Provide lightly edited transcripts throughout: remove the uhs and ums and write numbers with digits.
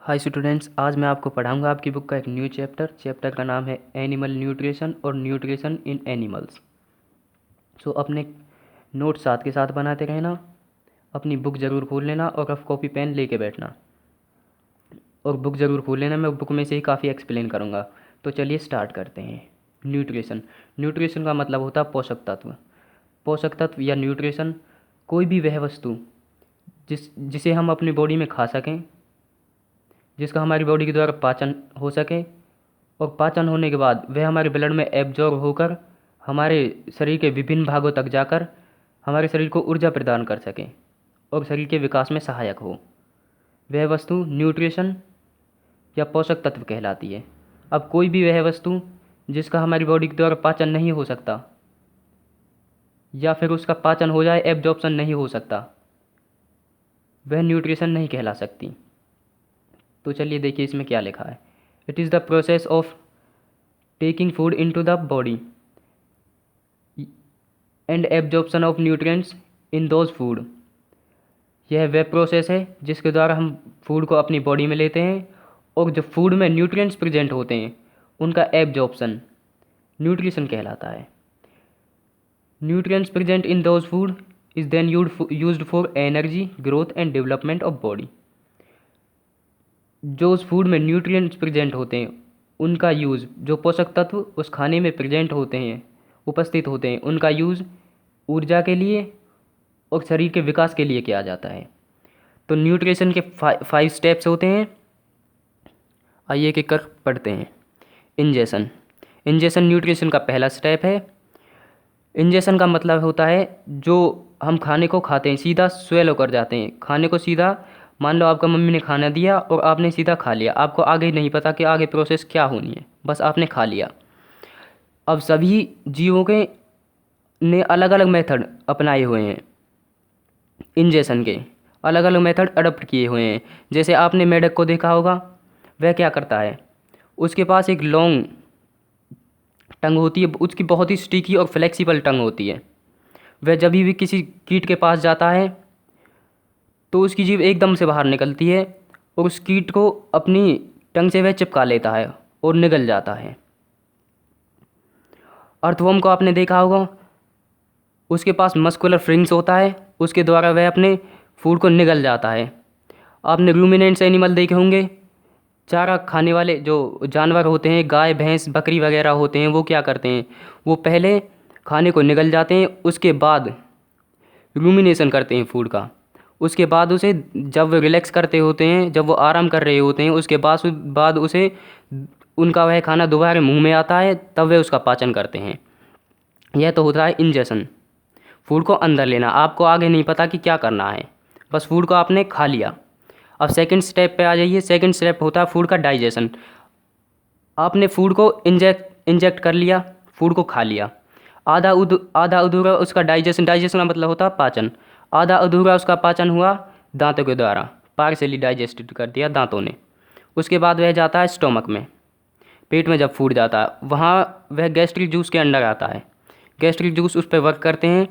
Hi students, आज मैं आपको पढ़ाऊंगा आपकी बुक का एक न्यू चैप्टर का नाम है एनिमल न्यूट्रिशन और न्यूट्रिशन इन एनिमल्स। सो अपने नोट साथ के साथ बनाते रहना, अपनी बुक ज़रूर खोल लेना और रफ कॉपी पेन लेके बैठना और बुक ज़रूर खोल लेना। मैं बुक में से ही काफ़ी एक्सप्लेन करूँगा। तो चलिए स्टार्ट करते हैं। न्यूट्रिशन न्यूट्रिशन का मतलब होता है पोषक तत्व। पोषक तत्व या न्यूट्रिशन कोई भी वह वस्तु जिसे हम अपनी बॉडी में खा सकें, जिसका हमारी बॉडी के द्वारा पाचन हो सके और पाचन होने के बाद वह हमारे ब्लड में एब्जॉर्ब होकर हमारे शरीर के विभिन्न भागों तक जाकर हमारे शरीर को ऊर्जा प्रदान कर सके और शरीर के विकास में सहायक हो, वह वस्तु न्यूट्रिशन या पोषक तत्व कहलाती है। अब कोई भी वह वस्तु जिसका हमारी बॉडी के द्वारा पाचन नहीं हो सकता या फिर उसका पाचन हो जाए, एब्जॉर्प्शन नहीं हो सकता, वह न्यूट्रिशन नहीं कहला सकती। तो चलिए देखिए इसमें क्या लिखा है। It is the process of taking food into the body and absorption of nutrients in those food. यह वह प्रोसेस है जिसके द्वारा हम फूड को अपनी बॉडी में लेते हैं और जो फूड में न्यूट्रिएंट्स प्रेजेंट होते हैं उनका एब्जॉर्प्शन न्यूट्रिशन कहलाता है। Nutrients present in those food is then used for energy, growth and development of body. जो उस फूड में न्यूट्रिएंट्स प्रेजेंट होते हैं उनका यूज़, जो पोषक तत्व उस खाने में प्रेजेंट होते हैं, उपस्थित होते हैं, उनका यूज़ ऊर्जा के लिए और शरीर के विकास के लिए किया जाता है। तो न्यूट्रिशन के 5 स्टेप्स होते हैं। आइए एक एक कर पढ़ते हैं। इंजेशन इंजेशन न्यूट्रिशन का पहला स्टेप है। इंजेशन का मतलब होता है जो हम खाने को खाते हैं सीधा स्वेलो कर जाते हैं। खाने को सीधा, मान लो आपका मम्मी ने खाना दिया और आपने सीधा खा लिया, आपको आगे नहीं पता कि आगे प्रोसेस क्या होनी है, बस आपने खा लिया। अब सभी जीवों के ने अलग अलग मेथड अपनाए हुए हैं, इंजेशन के अलग अलग मेथड अडॉप्ट किए हुए हैं। जैसे आपने मेढक को देखा होगा, वह क्या करता है, उसके पास एक लॉन्ग टंग होती है, उसकी बहुत ही स्टिकी और फ्लेक्सिबल टंग होती है। वह जब भी किसी कीट के पास जाता है तो उसकी जीभ एकदम से बाहर निकलती है और उस कीट को अपनी टंग से वह चिपका लेता है और निगल जाता है। अर्थवर्म को आपने देखा होगा, उसके पास मस्कुलर फ्रिंग्स होता है, उसके द्वारा वह अपने फूड को निगल जाता है। आपने रूमिनेंट्स एनिमल देखे होंगे, चारा खाने वाले जो जानवर होते हैं, गाय भैंस बकरी वगैरह होते हैं, वो क्या करते हैं, वो पहले खाने को निगल जाते हैं, उसके बाद रूमिनेशन करते हैं फूड का। उसके बाद उसे जब वो रिलैक्स करते होते हैं, जब वो आराम कर रहे होते हैं, उसके बाद उसे उनका वह खाना दोबारा मुंह में आता है, तब वे उसका पाचन करते हैं। यह तो होता है इंजेशन, फूड को अंदर लेना। आपको आगे नहीं पता कि क्या करना है, बस फूड को आपने खा लिया। अब सेकंड स्टेप पे आ जाइए। सेकंड स्टेप होता है फूड का डाइजेशन। आपने फूड को इंजेक्ट कर लिया, फूड को खा लिया, आधा अधूरा उसका डाइजेशन का मतलब होता है पाचन। आधा अधूरा उसका पाचन हुआ दांतों के द्वारा, पार्शियली डाइजेस्टेड कर दिया दांतों ने। उसके बाद वह जाता है स्टोमक में, पेट में जब फूड जाता है वहाँ वह गैस्ट्रिक जूस के अंडर आता है। गैस्ट्रिक जूस उस पर वर्क करते हैं।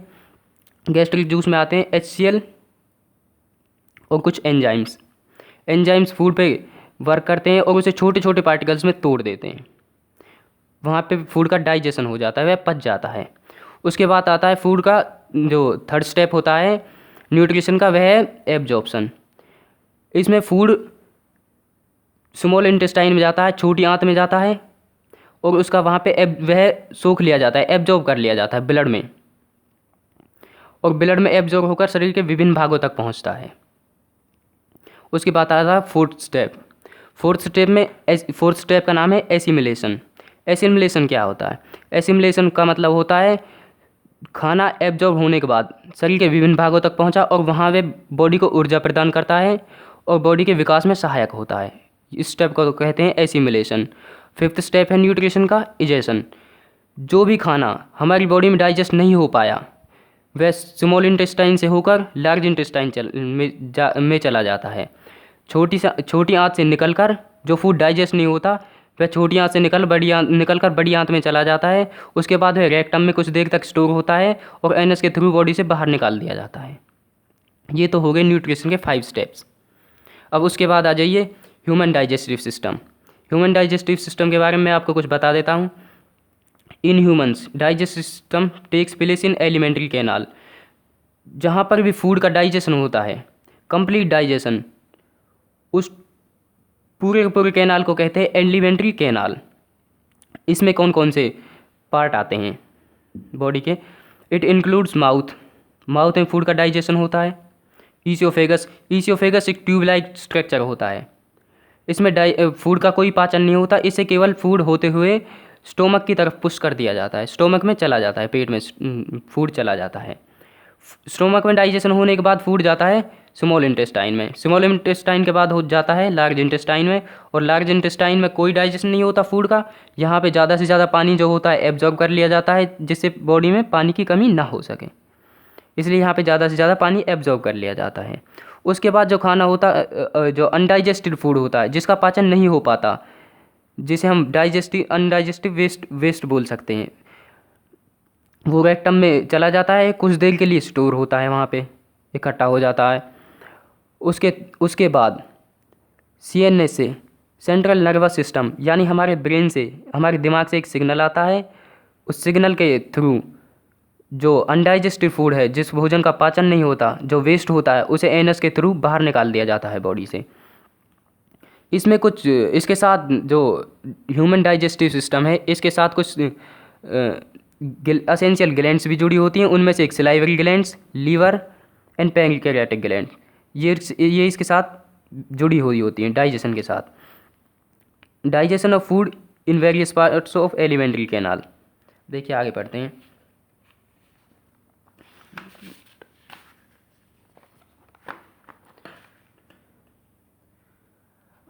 गैस्ट्रिक जूस में आते हैं HCl और कुछ एंजाइम्स फूड पे वर्क करते हैं और उसे छोटे छोटे पार्टिकल्स में तोड़ देते हैं। वहाँ पे फूड का डाइजेशन हो जाता है, वह पच जाता है। उसके बाद आता है फूड का जो थर्ड स्टेप होता है न्यूट्रिशन का, वह है एब्जॉर्प्शन। इसमें फूड स्मॉल इंटेस्टाइन में जाता है, छोटी आंत में जाता है और उसका वहाँ पे वह सोख लिया जाता है, एब्जॉर्ब कर लिया जाता है ब्लड में, और ब्लड में एब्जॉर्ब होकर शरीर के विभिन्न भागों तक पहुँचता है। उसके बाद आता है फोर्थ स्टेप का नाम है एसिमिलेशन। एसिमिलेशन क्या होता है? एसिमिलेशन का मतलब होता है खाना एब्जॉर्ब होने के बाद शरीर के विभिन्न भागों तक पहुंचा और वहाँ वे बॉडी को ऊर्जा प्रदान करता है और बॉडी के विकास में सहायक होता है। इस स्टेप को कहते हैं एसिमिलेशन। फिफ्थ स्टेप है न्यूट्रिशन का इजेशन। जो भी खाना हमारी बॉडी में डाइजेस्ट नहीं हो पाया वह स्मॉल इंटेस्टाइन से होकर लार्ज इंटेस्टाइन में चला जाता है। छोटी आंत से निकलकर जो फूड डाइजेस्ट नहीं होता वह छोटी आंत से निकलकर बड़ी आंत में चला जाता है। उसके बाद वह रेक्टम में कुछ देर तक स्टोर होता है और एनएस के थ्रू बॉडी से बाहर निकाल दिया जाता है। ये तो हो गए न्यूट्रिशन के 5 स्टेप्स। अब उसके बाद आ जाइए human digestive system. Human digestive system के बारे में आपको कुछ बता देता हूँ। In humans digestive system takes place in alimentary canal. जहाँ पर भी फूड का डाइजेशन होता है, कंप्लीट डाइजेशन, उस पूरे के पूरे कैनाल को कहते हैं एलिमेंट्री कैनाल। इसमें कौन कौन से पार्ट आते हैं बॉडी के? It includes mouth. माउथ में फूड का डाइजेशन होता है। ईसियोफेगस। ईसियोफेगस एक ट्यूब लाइक स्ट्रक्चर होता है। इसमें फूड का कोई पाचन नहीं होता, इसे केवल फूड होते हुए स्टोमक की तरफ पुश कर दिया जाता है, स्टोमक में चला जाता है, पेट में फूड चला जाता है। स्टोमक में डाइजेशन होने के बाद फूड जाता है स्मॉल इंटेस्टाइन में, स्मॉल इंटेस्टाइन के बाद हो जाता है लार्ज इंटेस्टाइन में, और लार्ज इंटेस्टाइन में कोई डाइजेशन नहीं होता फूड का। यहाँ पे ज़्यादा से ज़्यादा पानी जो होता है एब्जॉर्ब कर लिया जाता है, जिससे बॉडी में पानी की कमी ना हो सके, इसलिए यहाँ पे ज़्यादा से ज़्यादा पानी एब्जॉर्ब कर लिया जाता है। उसके बाद जो खाना होता जो अनडाइजेस्टेड फूड होता है, जिसका पाचन नहीं हो पाता, जिसे हम अनडाइजेस्टिव वेस्ट बोल सकते हैं, वो रेक्टम में चला जाता है, कुछ देर के लिए स्टोर होता है, वहाँ पे इकट्ठा हो जाता है। उसके बाद सीएनएस से, सेंट्रल नर्वस सिस्टम, यानी हमारे ब्रेन से, हमारे दिमाग से एक सिग्नल आता है। उस सिग्नल के थ्रू जो अनडाइजेस्टिव फूड है, जिस भोजन का पाचन नहीं होता, जो वेस्ट होता है, उसे एनस के थ्रू बाहर निकाल दिया जाता है बॉडी से। इसमें कुछ इसके साथ जो ह्यूमन डाइजेस्टिव सिस्टम है, इसके साथ कुछ असेंशियल ग्लैंड्स भी जुड़ी होती हैं। उनमें से एक salivary glands, liver and pancreatic gland, ये इसके साथ जुड़ी हुई होती हैं डाइजेशन के साथ। Digestion of food in various parts of alimentary canal. देखिए आगे पढ़ते हैं।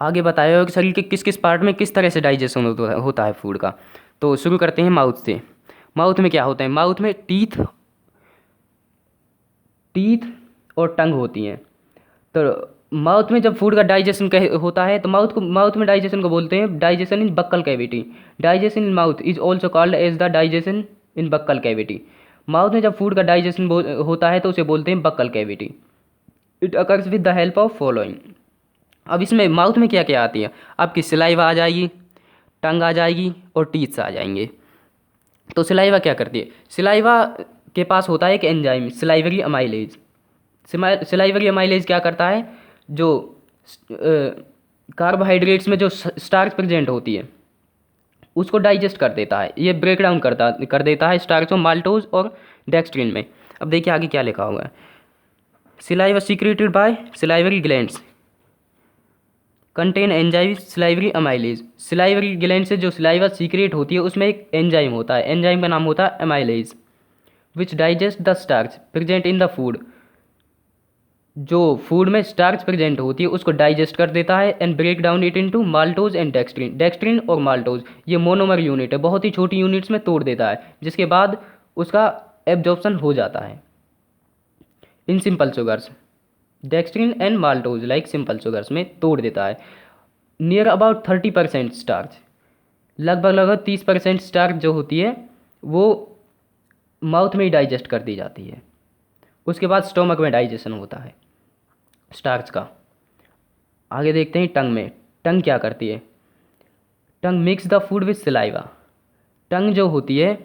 आगे बताया हो कि शरीर के किस किस पार्ट में किस तरह से डाइजेशन होता है फूड का। तो शुरू करते हैं माउथ से। माउथ में क्या होता है? माउथ में टीथ और टंग होती हैं। तो माउथ में जब फूड का डाइजेशन होता है, तो माउथ में डाइजेशन को बोलते हैं digestion in buccal cavity. Digestion in mouth is also called as the digestion in buccal cavity. Mouth में जब फूड का डाइजेशन होता है तो उसे बोलते हैं buccal cavity. It occurs with the help of following. अब इसमें माउथ में क्या क्या आती है? आपकी सलाइवा आ जाएगी, टंग आ जाएगी और टीथ्स आ जाएंगे। तो सलाइवा क्या करती है? सलाइवा के पास होता है एक enzyme, salivary amylase. Salivary amylase क्या करता है? जो कार्बोहाइड्रेट्स में जो स्टार्च प्रेजेंट होती है उसको डाइजेस्ट कर देता है, ये ब्रेक डाउन कर देता है स्टार्च को माल्टोज और डेक्सट्रिन में। अब देखिए आगे क्या लिखा हुआ है। Saliva secreted by salivary glands contain enzyme salivary amylase. Salivary gland से जो सलाइवा सीक्रेट होती है उसमें एक एंजाइम होता है, एंजाइम का नाम होता है amylase, which digest the starch present in the food. जो फूड में स्टार्च प्रेजेंट होती है उसको डाइजेस्ट कर देता है and break down it into maltose and dextrin. Dextrin और माल्टोज ये मोनोमर यूनिट है, बहुत ही छोटी यूनिट्स में तोड़ देता है, जिसके बाद उसका एब्जॉर्प्शन हो जाता है in simple sugars. Dextrin and maltose like simple sugars में तोड़ देता है। नियर अबाउट 30% स्टार्च, लगभग 30% स्टार्च जो होती है वो माउथ में ही डाइजेस्ट कर दी जाती है। उसके बाद स्टोमक में डाइजेशन होता है स्टार्च का। आगे देखते हैं टंग में। टंग क्या करती है? Tongue mix the food with saliva. Tongue जो होती है,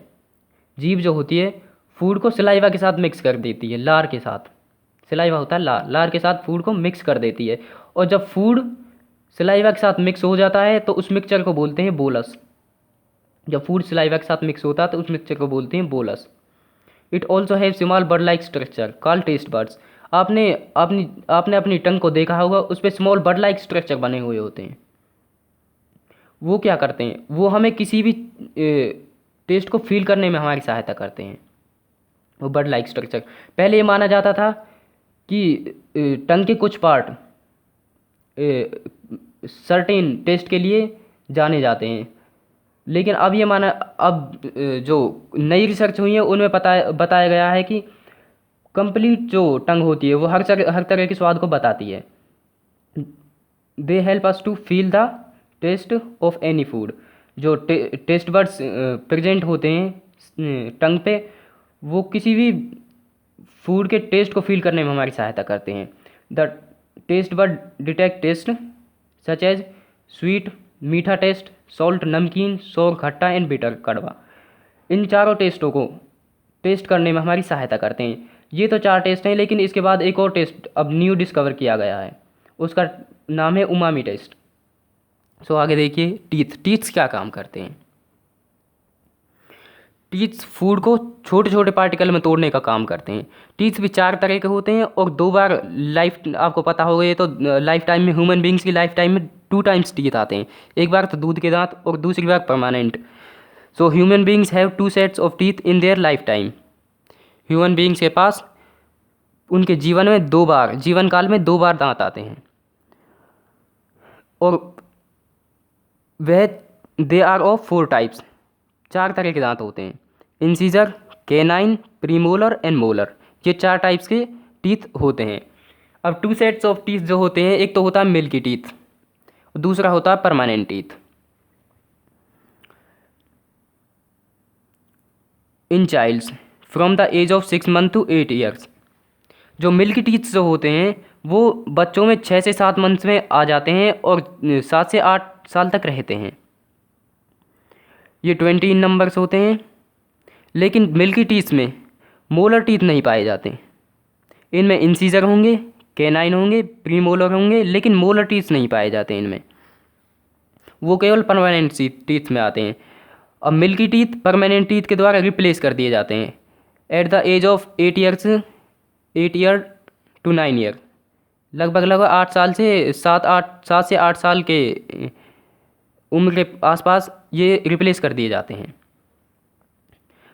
जीभ जो होती है, फूड को सलाइवा के साथ मिक्स कर देती है, लार के साथ। सलाइवा होता है लार के साथ फूड को मिक्स कर देती है। और जब फूड सलाइवा के साथ मिक्स हो जाता है तो उस मिक्सचर को बोलते हैं बोलस। जब फूड सलाइवा के साथ मिक्स होता है तो उस मिक्सचर को बोलते हैं bolus. It also have small bird like structure called taste buds. आपने अपनी टंग को देखा होगा, उस पर स्मॉल बर्ड लाइक स्ट्रक्चर बने हुए होते हैं। वो क्या करते हैं? वो हमें किसी भी टेस्ट को फील करने में हमारी सहायता करते हैं। वो बर्ड लाइक स्ट्रक्चर, पहले ये माना जाता था कि टंग के कुछ पार्ट सर्टेन टेस्ट के लिए जाने जाते हैं, लेकिन अब जो नई रिसर्च हुई है उनमें बताया गया है कि कंप्लीट जो टंग होती है वो हर तरह के स्वाद को बताती है। They help us to feel the taste of any food. जो टेस्ट बर्ड्स प्रेजेंट होते हैं टंग पे, वो किसी भी फूड के टेस्ट को फील करने में हमारी सहायता करते हैं। The taste bud detect taste such as sweet मीठा टेस्ट, सॉल्ट नमकीन, सोर खट्टा एंड बिटर कड़वा। इन चारों टेस्टों को टेस्ट करने में हमारी सहायता करते हैं। ये तो 4 टेस्ट हैं, लेकिन इसके बाद एक और टेस्ट अब न्यू डिस्कवर किया गया है, उसका नाम है उमामी टेस्ट। सो आगे देखिए, टीथ्स क्या काम करते हैं। टीथ्स फूड को छोटे छोटे पार्टिकल में तोड़ने का काम करते हैं। टीथ्स भी 4 तरह के होते हैं और 2 बार लाइफ, आपको पता होगा ये तो, लाइफ टाइम में, ह्यूमन बींग्स की लाइफ टाइम में 2 टाइम्स टीथ आते हैं। एक बार तो दूध के दांत और दूसरी बार permanent. So human beings have 2 sets of teeth in their lifetime. Human beings के पास उनके जीवन में 2 बार, जीवन काल में 2 बार दांत आते हैं, और वह दे आर ऑफ 4 टाइप्स, 4 तरह के दांत होते हैं। Incisor, canine, premolar and molar, ये 4 टाइप्स के टीथ होते हैं। अब 2 सेट्स ऑफ टीथ जो होते हैं, एक तो होता है मिल्की टीथ, दूसरा होता है permanent teeth. In childs from the age of 6 month to 8 years, जो मिल्की टीथ जो होते हैं वो बच्चों में 6 से 7 मंथ्स में आ जाते हैं और 7 से 8 साल तक रहते हैं। ये 20 इन नंबर्स होते हैं, लेकिन मिल्की टीथ में मोलर टीथ नहीं पाए जाते। इनमें इंसीजर होंगे, कैनाइन होंगे, प्रीमोलर होंगे, लेकिन मोलर टीथ नहीं पाए जाते इनमें, वो केवल परमानेंट टीथ में आते हैं। अब मिल्की टीथ परमानेंट टीथ के द्वारा रिप्लेस कर दिए जाते हैं at the age of 8 year to 9 year, लगभग 8 साल से 7 से 8 साल के उम्र के आसपास ये रिप्लेस कर दिए जाते हैं,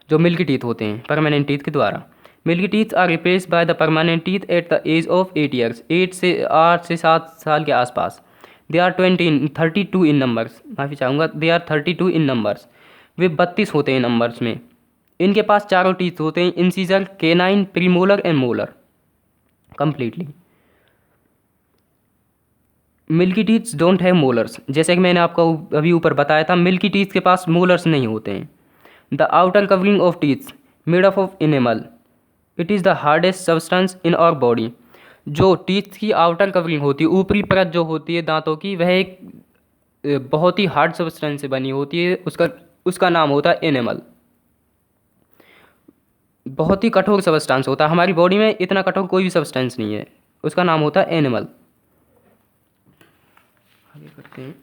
जो मिल्की टीथ होते हैं परमानेंट टीथ के द्वारा। Milky teeth are replace by the permanent teeth at the age of 8 years, 8 से 7 साल के आसपास। दे आर 32 इन नंबर्स, माफ़ी चाहूँगा, दे आर 32 इन नंबर्स, वे 32 होते हैं नंबर्स में। इनके पास चारों टीथ होते हैं, incisor, canine, premolar and molar, completely. Milky teeths don't have molars, जैसे कि मैंने आपको अभी ऊपर बताया था, मिल्की टीथ के पास मोलर्स नहीं होते हैं। The outer covering of teeths made up of enamel, it is the hardest substance in our body. जो टीथ की आउटर कवरिंग होती है, ऊपरी परत जो होती है दांतों की, वह एक बहुत ही हार्ड सब्सटेंस से बनी होती है, उसका नाम होता है एनिमल। बहुत ही कठोर सब्सटेंस होता है, हमारी बॉडी में इतना कठोर कोई भी सब्सटेंस नहीं है, उसका नाम होता है एनिमल। आगे करते हैं।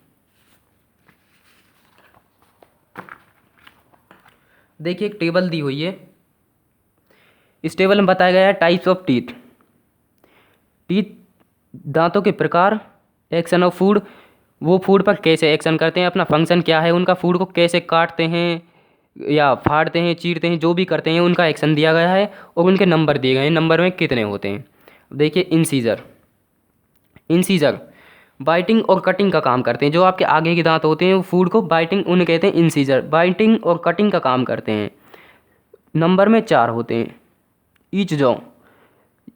देखिए, एक टेबल दी हुई है, इस टेबल में बताया गया है टाइप्स ऑफ टीथ। दांतों के प्रकार, एक्शन ऑफ फूड, वो फूड पर कैसे एक्शन करते हैं, अपना फंक्शन क्या है उनका, फूड को कैसे काटते हैं या फाड़ते हैं, चीरते हैं, जो भी करते हैं उनका एक्शन दिया गया है, और उनके नंबर दिए गए हैं, नंबर में कितने होते हैं। देखिए, इंसीजर बाइटिंग और कटिंग का काम करते हैं। जो आपके आगे के दांत होते हैं वो फूड को बाइटिंग, उन्हें कहते हैं इंसीजर, बाइटिंग और कटिंग का काम करते हैं। नंबर में 4 होते हैं। ईच जॉ,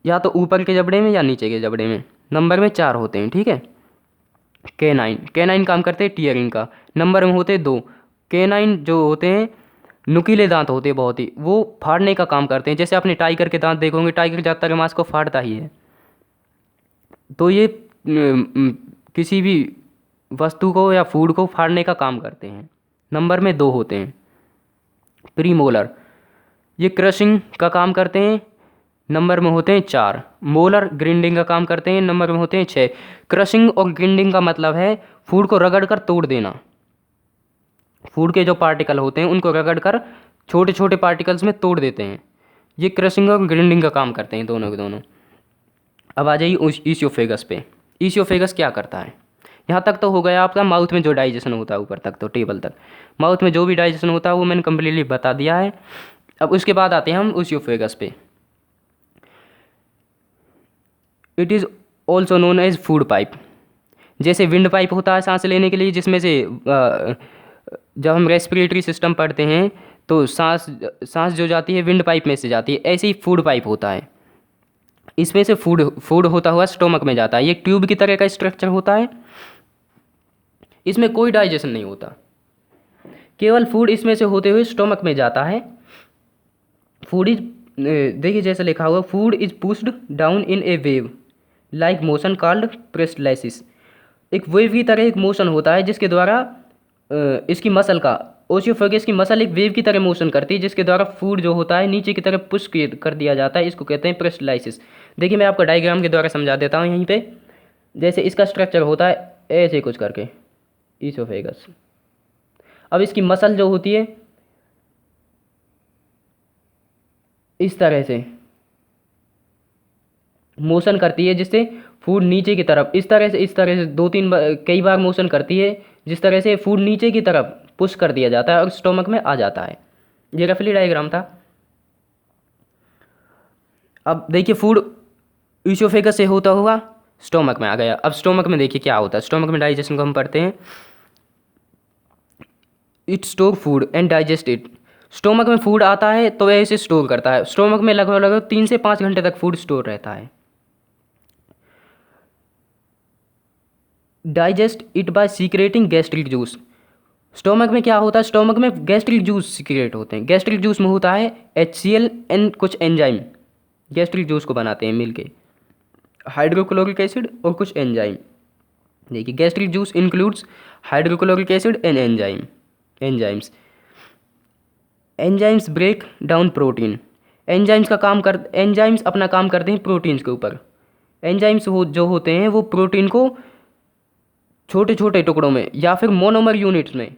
या तो ऊपर के जबड़े में या नीचे के जबड़े में, नंबर में 4 होते हैं, ठीक है। कैनाइन काम करते हैं टीयरिंग का, नंबर में होते हैं 2। कैनाइन जो होते हैं नुकीले दांत होते हैं बहुत ही, वो फाड़ने का काम करते हैं। जैसे आपने टाइगर के दांत देखोगे, टाइगर ज़्यादातर मांस को फाड़ता ही है, तो ये किसी भी वस्तु को या फूड को फाड़ने का काम करते हैं। नंबर में 2 होते हैं। प्रीमोलर, ये क्रशिंग का काम करते हैं, नंबर में होते हैं 4। मोलर ग्राइंडिंग का काम करते हैं, नंबर में होते हैं 6। क्रशिंग और ग्राइंडिंग का मतलब है फूड को रगड़ कर तोड़ देना। फूड के जो पार्टिकल होते हैं उनको रगड़ कर छोटे छोटे पार्टिकल्स में तोड़ देते हैं, ये क्रशिंग और ग्राइंडिंग का काम करते हैं, दोनों के दोनों। अब आ जाइए ईसियोफेगस पे। ईसियोफेगस क्या करता है? यहाँ तक तो हो गया आपका माउथ में जो डाइजेशन होता है, ऊपर तक तो टेबल तक माउथ में जो भी डाइजेशन होता है वो मैंने कम्प्लीटली बता दिया है। अब उसके बाद आते हैं हम ईसियोफेगस पे। It is also known as food pipe. जैसे विंड पाइप होता है सांस लेने के लिए, जिसमें से जब हम रेस्पिरेटरी सिस्टम पढ़ते हैं तो सांस जो जाती है विंड पाइप में से जाती है, ऐसे ही फूड पाइप होता है। इसमें से फूड होता हुआ स्टोमक में जाता है। ये ट्यूब की तरह का स्ट्रक्चर होता है, इसमें कोई डाइजेशन नहीं होता, केवल फूड इसमें से होते हुए स्टोमक में जाता है। फूड इज, देखिए जैसे लिखा हुआ, food is pushed down in a wave like motion called peristalsis. एक वेव की तरह एक मोशन होता है जिसके द्वारा इसकी मसल का ओसियोफेगस की मसल एक वेव की तरह मोशन करती है जिसके द्वारा फूड जो होता है नीचे की तरफ पुश कर दिया जाता है। इसको कहते हैं प्रेस्टलाइसिस। देखिए मैं आपको डायग्राम के द्वारा समझा देता हूँ यहीं पे। जैसे इसका स्ट्रक्चर होता है ऐसे कुछ करके ईसोफेगस। अब इसकी मसल जो होती है इस तरह से मोशन करती है जिससे फूड नीचे की तरफ इस तरह से दो तीन बार कई बार मोशन करती है जिस तरह से फूड नीचे की तरफ पुश कर दिया जाता है और स्टोमक में आ जाता है। ये रफली डायग्राम था। अब देखिए फूड ईसोफेगस से होता हुआ स्टोमक में आ गया। अब स्टोमक में देखिए क्या होता है। स्टोमक में डाइजेशन को हम पढ़ते हैं, it store food and digest it. Stomach में फूड आता है तो वह इसे स्टोर करता है। स्टोमक में लगभग 3 से 5 घंटे तक फूड स्टोर रहता है। Digest it by secreting gastric juice. Stomach में क्या होता है, स्टोमक में गैस्ट्रिक जूस सीक्रेट होते हैं। गैस्ट्रिक जूस में होता है HCl एंड कुछ एंजाइम गैस्ट्रिक जूस को बनाते हैं मिलके, हाइड्रोक्लोरिक एसिड और कुछ एंजाइम। देखिए gastric juice includes hydrochloric acid and enzymes. Enzymes break down protein. Enzymes अपना काम करते हैं प्रोटीन्स के ऊपर। एंजाइम्स जो होते हैं वो प्रोटीन को छोटे छोटे टुकड़ों में या फिर मोनोमर यूनिट्स में,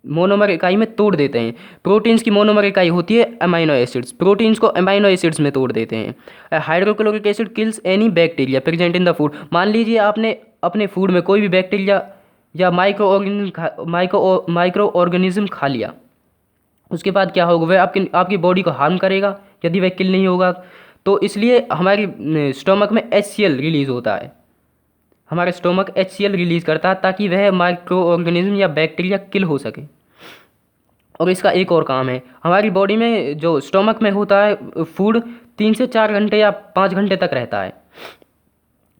मोनोमर इकाई में तोड़ देते हैं। प्रोटीन्स की मोनोमर इकाई होती है अमाइनो एसिड्स। प्रोटीन्स को अमाइनो एसिड्स में तोड़ देते हैं। Hydrochloric acid kills any bacteria present in the food. मान लीजिए आपने अपने फूड में कोई भी बैक्टीरिया या माइक्रो ऑर्गेनिज्म खा लिया, उसके बाद क्या होगा, वह आपकी बॉडी को हार्म करेगा यदि वह किल नहीं होगा। तो इसलिए हमारी स्टोमक में HCl रिलीज होता है। हमारा स्टोमक HCl रिलीज करता है ताकि वह माइक्रो ऑर्गेनिज्म या बैक्टीरिया किल हो सके। और इसका एक और काम है, हमारी बॉडी में जो स्टोमक में होता है फूड 3 से 4 घंटे या 5 घंटे तक रहता है।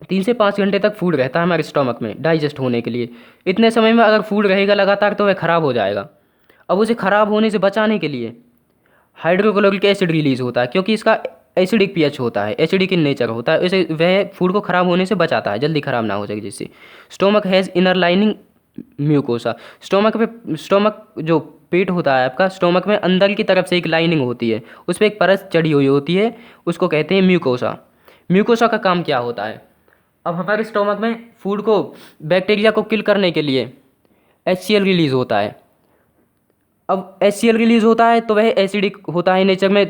3 से 5 घंटे तक फूड रहता है हमारे स्टोमक में डाइजेस्ट होने के लिए। इतने समय में अगर फूड रहेगा लगातार तो वह ख़राब हो जाएगा। अब उसे ख़राब होने से बचाने के लिए हाइड्रोक्लोरिक एसिड रिलीज होता है, क्योंकि इसका एसिडिक pH होता है, एसिडिक इन नेचर होता है। इसे वह फूड को ख़राब होने से बचाता है, जल्दी ख़राब ना हो सके जिससे। Stomach has inner lining mucosa. Stomach जो पेट होता है आपका, स्टोमक में अंदर की तरफ से एक लाइनिंग होती है, उस पर एक परत चढ़ी हुई होती है, उसको कहते हैं म्यूकोसा। म्यूकोसा का काम क्या होता है, अब हमारे स्टोमक में फूड को बैक्टीरिया को किल करने के लिए HCl रिलीज होता है। अब HCl रिलीज होता है तो वह एसिडिक होता है नेचर में,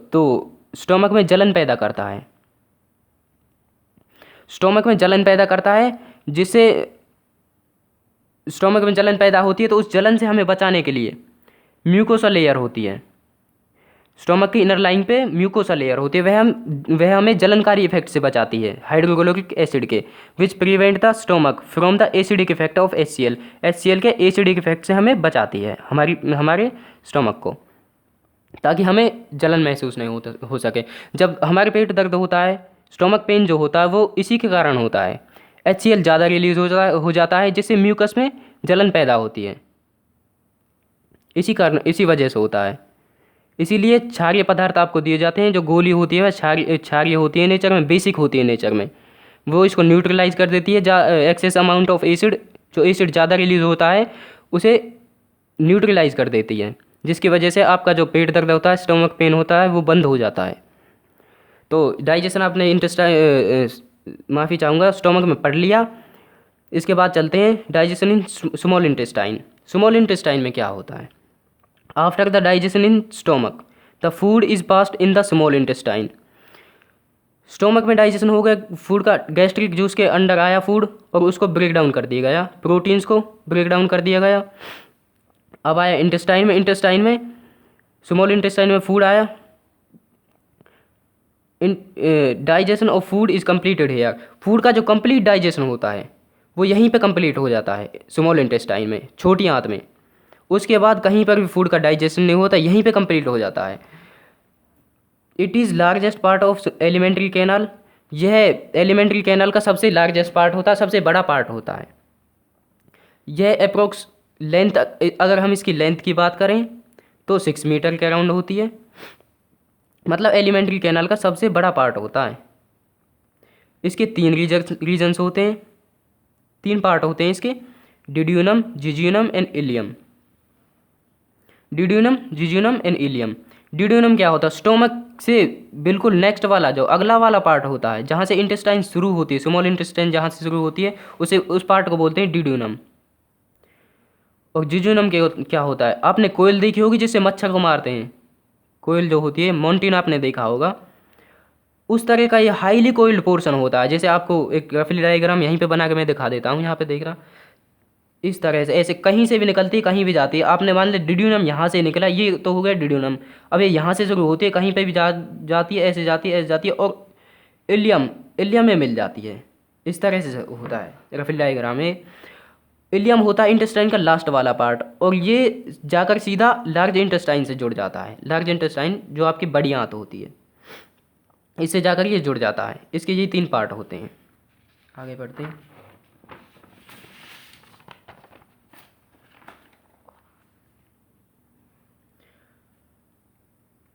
तो स्टोमक में जलन पैदा करता है। स्टोमक में जलन पैदा करता है, जिससे स्टोमक में जलन पैदा होती है तो उस जलन से हमें बचाने के लिए म्यूकोसा लेयर होती है। स्टोमक की इनर लाइन पे म्यूकोसा लेयर होती है, वह हमें जलनकारी इफेक्ट से बचाती है हाइड्रोक्लोरिक एसिड के, which prevent the stomach from the acidic effect of HCl के एसिडिक इफेक्ट से हमें बचाती है हमारे स्टोमक को, ताकि हमें जलन महसूस नहीं हो सके। जब हमारे पेट दर्द होता है, स्टोमक पेन जो होता है वो इसी के कारण होता है। HCl ज़्यादा रिलीज हो जाता है जिससे म्यूकस में जलन पैदा होती है, इसी वजह से होता है। इसीलिए क्षारीय पदार्थ आपको दिए जाते हैं। जो गोली होती है वह क्षारीय होती है नेचर में, बेसिक होती है नेचर में, वो इसको न्यूट्रलाइज कर देती है। एक्सेस अमाउंट ऑफ एसिड, जो एसिड ज़्यादा रिलीज होता है उसे न्यूट्रलाइज कर देती है, जिसकी वजह से आपका जो पेट दर्द होता है, स्टोमक पेन होता है, वो बंद हो जाता है। तो डाइजेशन आपने माफ़ी चाहूँगा स्टोमक में पढ़ लिया। इसके बाद चलते हैं डाइजेशन इन स्मॉल इंटेस्टाइन। स्मॉल इंटेस्टाइन में क्या होता है, after the digestion in stomach the food is passed in the small intestine. Stomach में डाइजेशन हो गया फूड का, गैस्ट्रिक जूस के अंडर आया फूड और उसको ब्रेक डाउन कर दिया गया, प्रोटीन्स को ब्रेक डाउन कर दिया गया। अब आया इंटेस्टाइन में स्मॉल इंटेस्टाइन में फूड आया। Digestion of food is completed here. Food का जो कंप्लीट डाइजेशन होता है वो यहीं पे कंप्लीट हो जाता है स्मॉल इंटेस्टाइन में, छोटी आंत में। उसके बाद कहीं पर भी फूड का डाइजेशन नहीं होता, यहीं पे कंप्लीट हो जाता है। It is largest part of alimentary canal. यह एलिमेंट्री कैनाल का सबसे लार्जेस्ट पार्ट होता है, सबसे बड़ा पार्ट होता है। यह अप्रोक्स लेंथ, अगर हम इसकी लेंथ की बात करें तो 6 मीटर के अराउंड होती है। मतलब एलिमेंट्री कैनाल का सबसे बड़ा पार्ट होता है। इसके 3 रीजन्स होते हैं, तीन पार्ट होते हैं इसके, duodenum, jejunum and ileum. Duodenum, jejunum and ileum. Duodenum क्या होता है? स्टोमक से बिल्कुल नेक्स्ट वाला जो अगला वाला पार्ट होता है, जहाँ से इंटेस्टाइन शुरू होती है, स्मॉल इंटेस्टाइन जहाँ से शुरू होती है, उसे उस पार्ट को बोलते हैं डिड्यूनम। और जिज्यूनम के क्या होता है? आपने कोयल देखी होगी जिससे मच्छर को मारते हैं, कोयल जो होती है, मोंटिन आपने देखा होगा, उस तरह का ये हाईली कोइल्ड पोर्शन होता है। जैसे आपको एक रफली डायग्राम यहीं पे बना के मैं दिखा देता हूँ, यहाँ पे देख रहा, इस तरह से ऐसे कहीं से भी निकलती है, कहीं भी जाती है। आपने मान लिया डिड्यूनम यहाँ से निकला, ये तो हो गया डिड्यूनम। अब ये यहाँ से शुरू होती है, कहीं पे भी जाती है, ऐसे जाती है, ऐसे जाती है, और इलियम, इलियम में मिल जाती है। इस तरह से होता है रफली डायग्राम में। इलियम होता है इंटेस्टाइन का लास्ट वाला पार्ट, और ये जाकर सीधा लार्ज इंटेस्टाइन से जुड़ जाता है। लार्ज इंटेस्टाइन जो आपकी बड़ी आंत होती है, इससे जाकर ये जुड़ जाता है। इसके ये तीन पार्ट होते हैं। आगे बढ़ते हैं।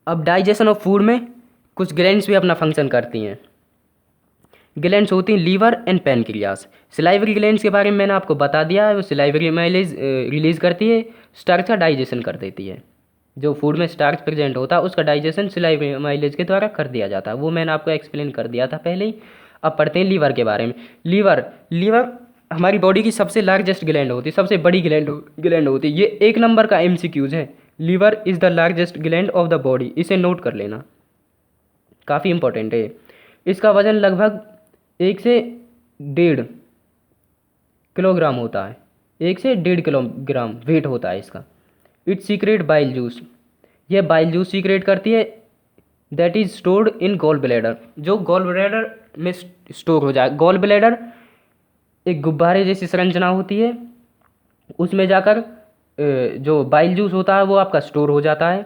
अब डाइजेशन ऑफ फूड में कुछ ग्लैंड्स भी अपना फंक्शन करती हैं। ग्लैंड्स होती हैं liver and pancreas. Salivary glands के बारे में मैंने आपको बता दिया है, वो सिलाइवरी माइलेज रिलीज करती है, स्टार्च का डाइजेशन कर देती है। जो फूड में स्टार्च प्रेजेंट होता है उसका डाइजेशन सिलाइवरी माइलेज के द्वारा कर दिया जाता है, वो मैंने आपको एक्सप्लेन कर दिया था पहले ही। अब पढ़ते हैं लीवर के बारे में। लीवर, लीवर हमारी बॉडी की सबसे लार्जेस्ट ग्लैंड होती है, सबसे बड़ी ग्लैंड होती है। ये 1 नंबर का MCQs है। Liver is the largest gland of the body, इसे नोट कर लेना, काफ़ी इंपॉर्टेंट है। इसका वजन लगभग 1 से 1.5 किलोग्राम होता है, 1 से 1.5 किलोग्राम वेट होता है इसका। इट सीक्रेट बाइल जूस, यह बाइल जूस सीक्रेट करती है, that is stored in gall bladder, जो गॉल ब्लैडर में स्टोर हो जाए। गॉल ब्लैडर एक गुब्बारे जैसी संरचना होती है, उसमें जाकर जो बाइल जूस होता है वो आपका स्टोर हो जाता है।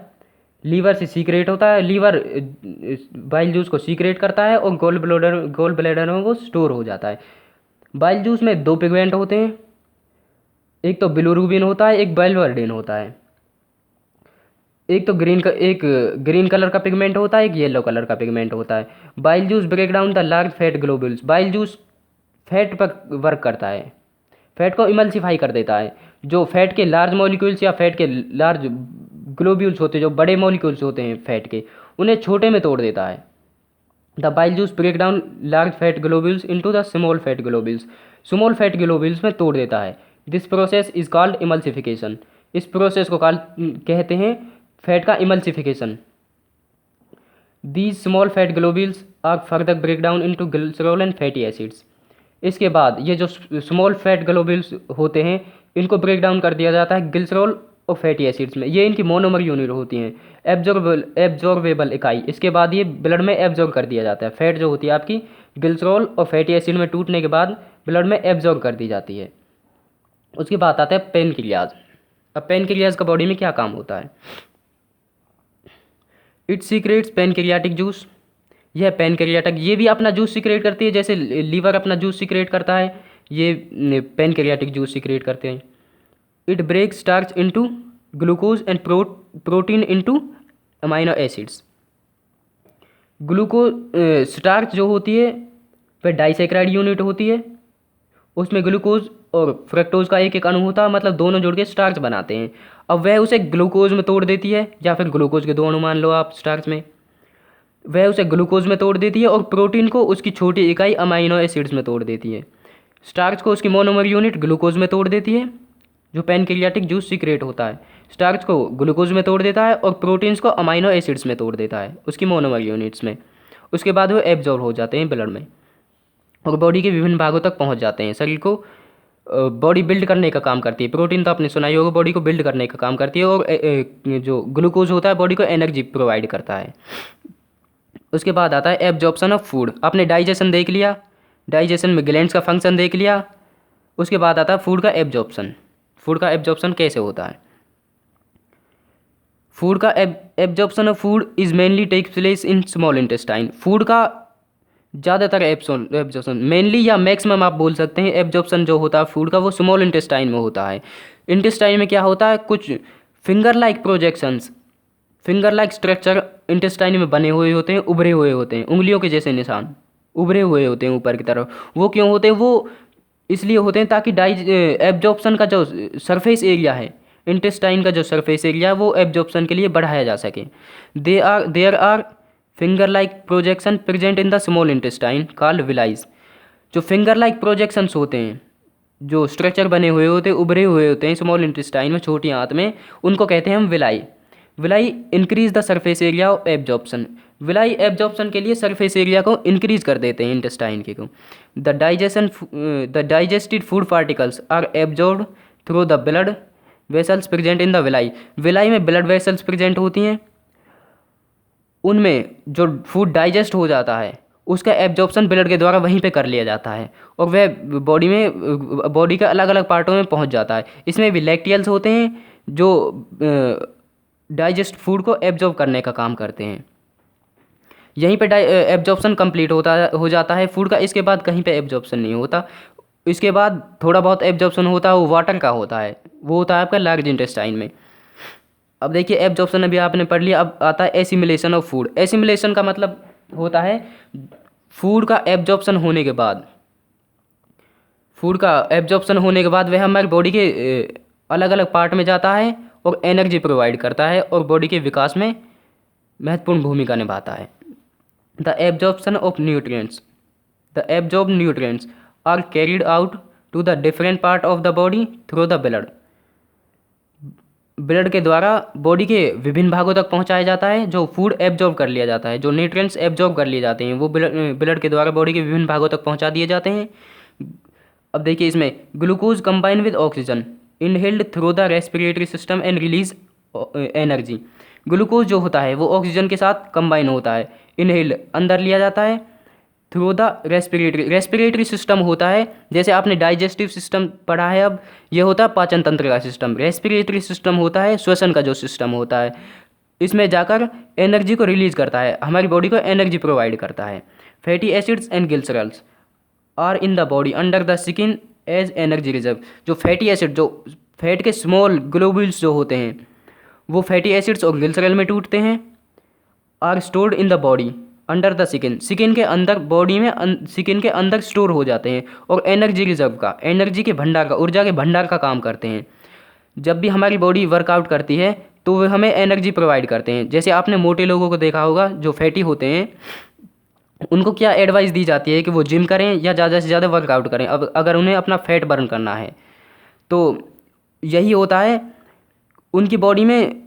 लीवर से सीक्रेट होता है, लीवर बाइल जूस को सीक्रेट करता है और गॉल ब्लैडर में वो स्टोर हो जाता है। बाइल जूस में 2 पिगमेंट होते हैं, एक तो बिलिरुबिन होता है, एक बाइलवर्डिन होता है। एक ग्रीन कलर का पिगमेंट होता है, एक येलो कलर का पिगमेंट होता है। Bile juice break down the large fat globules, bile juice fat पर वर्क करता है, फैट को इमल्सिफाई कर देता है। जो फैट के लार्ज मॉलिक्यूल्स या फैट के लार्ज ग्लोब्यूल्स होते हैं, जो बड़े मॉलिक्यूल्स होते हैं फैट के, उन्हें छोटे में तोड़ देता है। The bile juice break down large fat globules into the small fat globules, small fat globules में तोड़ देता है। This process is called emulsification, इस प्रोसेस को कहते हैं फैट का emulsification. These small fat globules are further break down into glycerol and fatty acids. इसके बाद ये जो स्मॉल फैट ग्लोब्यूल्स होते हैं इनको ब्रेक डाउन कर दिया जाता है ग्लिसरॉल और फैटी एसिड्स में। ये इनकी मोनोमर यूनिट होती हैं, एब्जॉर्बेबल इकाई। इसके बाद ये ब्लड में एब्जॉर्ब कर दिया जाता है। फैट जो होती है आपकी ग्लिसरॉल और फैटी एसिड में टूटने के बाद ब्लड में एब्जॉर्ब कर दी जाती है। उसके बाद आता है पेनक्रियाज। अब पेनक्रियाज का बॉडी में क्या काम होता है? इट सीक्रेट्स पेनक्रियाटिक जूस, यह पेनक्रियाटिक, ये भी अपना जूस सीक्रेट करती है, जैसे लीवर अपना जूस सीक्रेट करता है, ये पेनक्रियाटिक जूस सीक्रेट करते हैं। It break starch into glucose and protein into amino acids. Glucose starch जो होती है वह डाइसेक्राइड यूनिट होती है, उसमें ग्लूकोज और फ्रक्टोज का एक अणु होता है, मतलब दोनों जुड़ के स्टार्च बनाते हैं। अब वह उसे ग्लूकोज में तोड़ देती है, या फिर ग्लूकोज के 2 अणु मान लो आप स्टार्च में, वह उसे ग्लूकोज में तोड़ देती है और प्रोटीन को उसकी छोटी इकाई अमाइनो एसिड्स में तोड़ देती है। स्टार्च को उसकी मोनोमर यूनिट ग्लूकोज में तोड़ देती है, जो पेनक्रियाटिक जूस सीक्रेट होता है। स्टार्च को ग्लूकोज में तोड़ देता है और प्रोटीन्स को अमाइनो एसिड्स में तोड़ देता है उसकी मोनोमर यूनिट्स में। उसके बाद वो एब्जॉर्ब हो जाते हैं ब्लड में और बॉडी के विभिन्न भागों तक पहुंच जाते हैं। शरीर को बॉडी बिल्ड करने का काम करती है। प्रोटीन तो आपने सुना ही होगा, बॉडी को बिल्ड करने का काम करती है, और जो ग्लूकोज होता है बॉडी को एनर्जी प्रोवाइड करता है। उसके बाद आता है एब्जॉर्प्शन ऑफ फूड। आपने डाइजेशन देख लिया, डाइजेशन में ग्लैंड्स का फंक्शन देख लिया। उसके बाद आता है फूड का एब्जॉर्प्शन। फूड का एब्जॉर्प्शन कैसे होता है? फूड का absorption of food is mainly takes place in small intestine. Food का ज़्यादातर एब्जॉर्प्शन, मेनली या मैक्सिमम आप बोल सकते हैं, एब्जॉर्प्शन जो होता है फूड का वो स्मॉल इंटेस्टाइन में होता है। इंटेस्टाइन में क्या होता है, कुछ finger like projections, finger like structure intestine में बने हुए होते हैं, उभरे हुए होते हैं, उंगलियों के जैसे निशान उभरे हुए होते हैं ऊपर की तरफ। वो क्यों होते हैं? वो इसलिए होते हैं ताकि एब्जॉर्प्शन का जो सरफेस एरिया है, इंटेस्टाइन का जो सरफेस एरिया है, वो एब्जॉर्प्शन के लिए बढ़ाया जा सके। There are finger like projection present in the small intestine called villi. जो फिंगर लाइक प्रोजेक्शंस होते हैं, जो स्ट्रक्चर बने हुए होते हैं, उभरे हुए होते हैं स्मॉल इंटेस्टाइन में, छोटी आंत में, उनको कहते हैं हम villi. Villi increase the surface area of absorption. Villi absorption के लिए सरफेस एरिया को इंक्रीज कर देते हैं इंटेस्टाइन के को। The digested food particles are absorb through the blood vessels present in the villi. Villi में ब्लड वेसल्स प्रेजेंट होती हैं, उनमें जो फूड डाइजेस्ट हो जाता है उसका एब्जॉर्प्शन ब्लड के द्वारा वहीं पे कर लिया जाता है और वह बॉडी के अलग अलग पार्टों में पहुंच जाता है। इसमें भी लैक्टियल्स होते हैं जो डाइजेस्ट फूड को एब्जॉर्ब करने का काम करते हैं। यहीं पे एब्जॉर्प्शन कंप्लीट हो जाता है फूड का। इसके बाद कहीं पे एब्जॉर्प्शन नहीं होता। इसके बाद थोड़ा बहुत एब्जॉर्प्शन होता है, वो वाटर का होता है, वो होता है आपका लार्ज इंटेस्टाइन में। अब देखिए एब्जॉर्प्शन अभी आपने पढ़ लिया, अब आता है एसिमिलेशन ऑफ फूड। एसिमिलेशन का मतलब होता है फूड का एब्जॉर्प्शन होने के बाद, वह हमारी बॉडी के अलग अलग पार्ट में जाता है और एनर्जी प्रोवाइड करता है और बॉडी के विकास में महत्वपूर्ण भूमिका निभाता है। The absorption of nutrients, the absorb nutrients are carried out to the different part of the body through the blood. ब्लड के द्वारा बॉडी के विभिन्न भागों तक पहुंचाया जाता है। जो फूड एब्जॉर्ब कर लिया जाता है, जो न्यूट्रिएंट्स एब्जॉर्ब कर लिए जाते हैं, वो ब्लड के द्वारा बॉडी के विभिन्न भागों तक पहुंचा दिए जाते हैं। अब देखिए इसमें glucose combine with oxygen inhaled through the respiratory system and release energy. Glucose जो होता है वो ऑक्सीजन के साथ कंबाइन होता है, इनहेल्ड अंदर लिया जाता है थ्रू द रेस्पिरेटरी सिस्टम होता है। जैसे आपने डाइजेस्टिव सिस्टम पढ़ा है, अब ये होता है पाचन तंत्र का सिस्टम। रेस्पिरेटरी सिस्टम होता है श्वसन का जो सिस्टम होता है, इसमें जाकर एनर्जी को रिलीज करता है, हमारी बॉडी को एनर्जी प्रोवाइड करता है। Fatty acids and glycerols are in the body under the skin as energy reserve. जो फैटी एसिड, जो फैट के स्मॉल ग्लोब्यूल्स जो होते हैं, वो फैटी एसिड्स और ग्लिसरॉल में टूटते हैं। Are stored in the body under the skin, skin के अंदर, बॉडी में स्किन के अंदर स्टोर हो जाते हैं और एनर्जी रिजर्व का, एनर्जी के भंडार का, ऊर्जा के भंडार का काम करते हैं। जब भी हमारी बॉडी वर्कआउट करती है तो वे हमें एनर्जी प्रोवाइड करते हैं। जैसे आपने मोटे लोगों को देखा होगा जो फैटी होते हैं, उनको क्या एडवाइस दी जाती है कि वो जिम करें या ज़्यादा से ज़्यादा वर्कआउट करें अब अगर उन्हें अपना फैट बर्न करना है। तो यही होता है, उनकी बॉडी में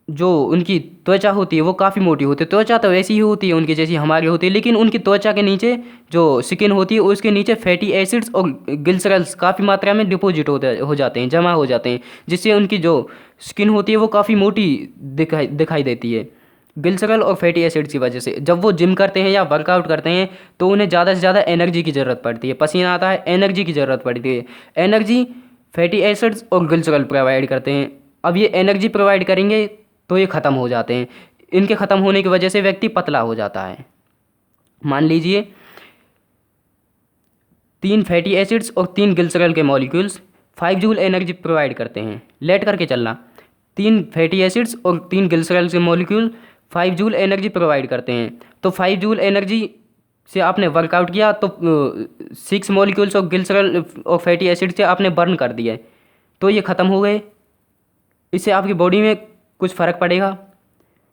जो उनकी त्वचा होती है वो काफ़ी मोटी होती है। त्वचा तो वैसी ही होती है उनकी जैसी हमारी होती है, लेकिन उनकी त्वचा के नीचे जो स्किन होती है उसके नीचे फैटी एसिड्स और ग्लिसरॉल्स काफ़ी मात्रा में डिपॉजिट हो जाते हैं, जमा हो जाते हैं, जिससे उनकी जो स्किन होती है वो काफ़ी मोटी दिखाई देती है ग्लिसरॉल और फैटी एसिड्स की वजह से। जब वो जिम करते हैं या वर्कआउट करते हैं तो उन्हें ज़्यादा से ज़्यादा एनर्जी की ज़रूरत पड़ती है, पसीना आता है, एनर्जी की ज़रूरत पड़ती है। एनर्जी फैटी एसिड्स और ग्लिसरॉल प्रोवाइड करते हैं। अब ये एनर्जी प्रोवाइड करेंगे तो ये ख़त्म हो जाते हैं। इनके ख़त्म होने की वजह से व्यक्ति पतला हो जाता है। मान लीजिए 3 फैटी एसिड्स और 3 ग्लिसरॉल के मॉलिक्यूल्स 5 जूल एनर्जी प्रोवाइड करते हैं। लेट करके चलना, 3 फैटी एसिड्स और 3 ग्लिसरॉल के मॉलिक्यूल 5 जूल एनर्जी प्रोवाइड करते हैं। तो 5 जूल एनर्जी से आपने वर्कआउट किया तो 6 मॉलिक्यूल्स ऑफ ग्लिसरॉल और फैटी एसिड से आपने बर्न कर दिया, तो ये ख़त्म हो गए। इससे आपकी बॉडी में कुछ फ़र्क पड़ेगा।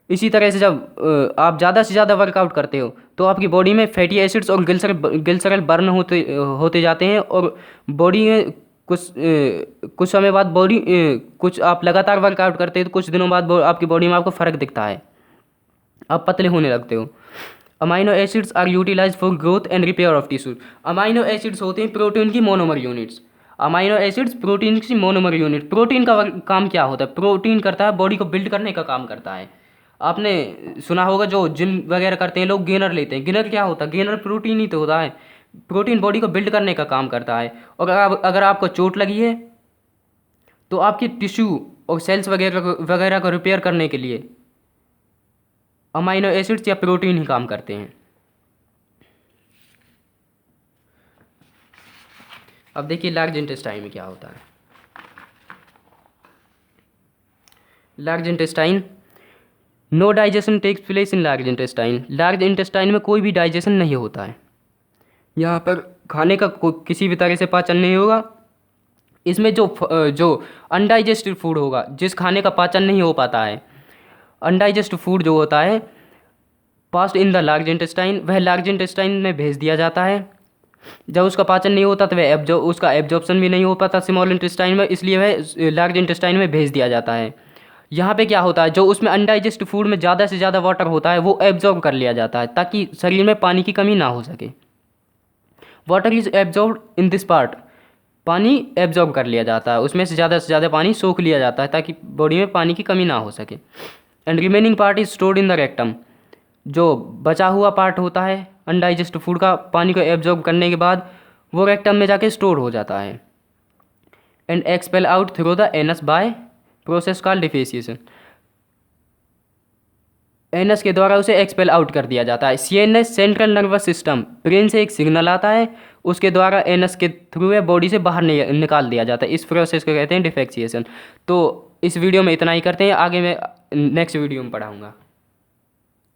इसी तरह से जब आप ज़्यादा से ज़्यादा वर्कआउट करते हो तो आपकी बॉडी में फैटी एसिड्स और ग्लिसरॉल बर्न होते जाते हैं और बॉडी में कुछ समय बाद कुछ आप लगातार वर्कआउट करते हो तो कुछ दिनों बाद आपकी बॉडी में आपको फ़र्क दिखता है, आप पतले होने लगते हो। Amino acids are utilize for growth and repair of tissue. Amino acids होते हैं प्रोटीन की monomer units. Amino acids protein की मोनोमर यूनिट। प्रोटीन का काम क्या होता है? प्रोटीन करता है बॉडी को बिल्ड करने का काम करता है। आपने सुना होगा जो जिम वगैरह करते हैं लोग गेनर लेते हैं। गेनर क्या होता है? गेनर प्रोटीन ही तो होता है। प्रोटीन बॉडी को बिल्ड करने का काम करता है। और अगर आपको चोट लगी है तो आपकी टिश्यू और सेल्स वगैरह को रिपेयर करने के लिए अमाइनो एसिड्स या प्रोटीन ही काम करते हैं। अब देखिए लार्ज इंटेस्टाइन में क्या होता है। Large intestine, no digestion takes place in large intestine. Large intestine में कोई भी डाइजेशन नहीं होता है। यहाँ पर खाने का किसी भी तरह से पाचन नहीं होगा। इसमें जो अनडाइजेस्टेड फूड होगा, जिस खाने का पाचन नहीं हो पाता है, अनडाइजेस्टेड फूड जो होता है past in the large intestine, वह लार्ज इंटेस्टाइन में भेज दिया जाता है। जब उसका पाचन नहीं होता तो वह उसका एब्जॉर्प्शन भी नहीं हो पाता स्मॉल इंटेस्टाइन में, इसलिए वह लार्ज इंटेस्टाइन में भेज दिया जाता है। यहाँ पे क्या होता है, जो उसमें अनडाइजेस्टेड फूड में ज़्यादा से ज़्यादा वाटर होता है वो एब्जॉर्ब कर लिया जाता है ताकि शरीर में पानी की कमी ना हो सके। Water is absorb in this part, पानी एब्जॉर्ब कर लिया जाता है, उसमें से ज़्यादा पानी सोख लिया जाता है ताकि बॉडी में पानी की कमी ना हो सके। And remaining part is stored in the rectum, जो बचा हुआ पार्ट होता है अनडाइजेस्ट फूड का पानी को एब्जॉर्ब करने के बाद वो रेक्टम में जाके स्टोर हो जाता है। And expel out through the anus by process called defecation, anus के द्वारा उसे एक्सपेल आउट कर दिया जाता है। CNS central nervous system, brain से एक सिग्नल आता है, उसके द्वारा एनस के थ्रू है बॉडी से बाहर निकाल दिया जाता है। इस प्रोसेस को कहते हैं डिफेक्सिएशन। तो इस वीडियो में इतना ही करते हैं, आगे मैं नेक्स्ट वीडियो में पढ़ाऊँगा।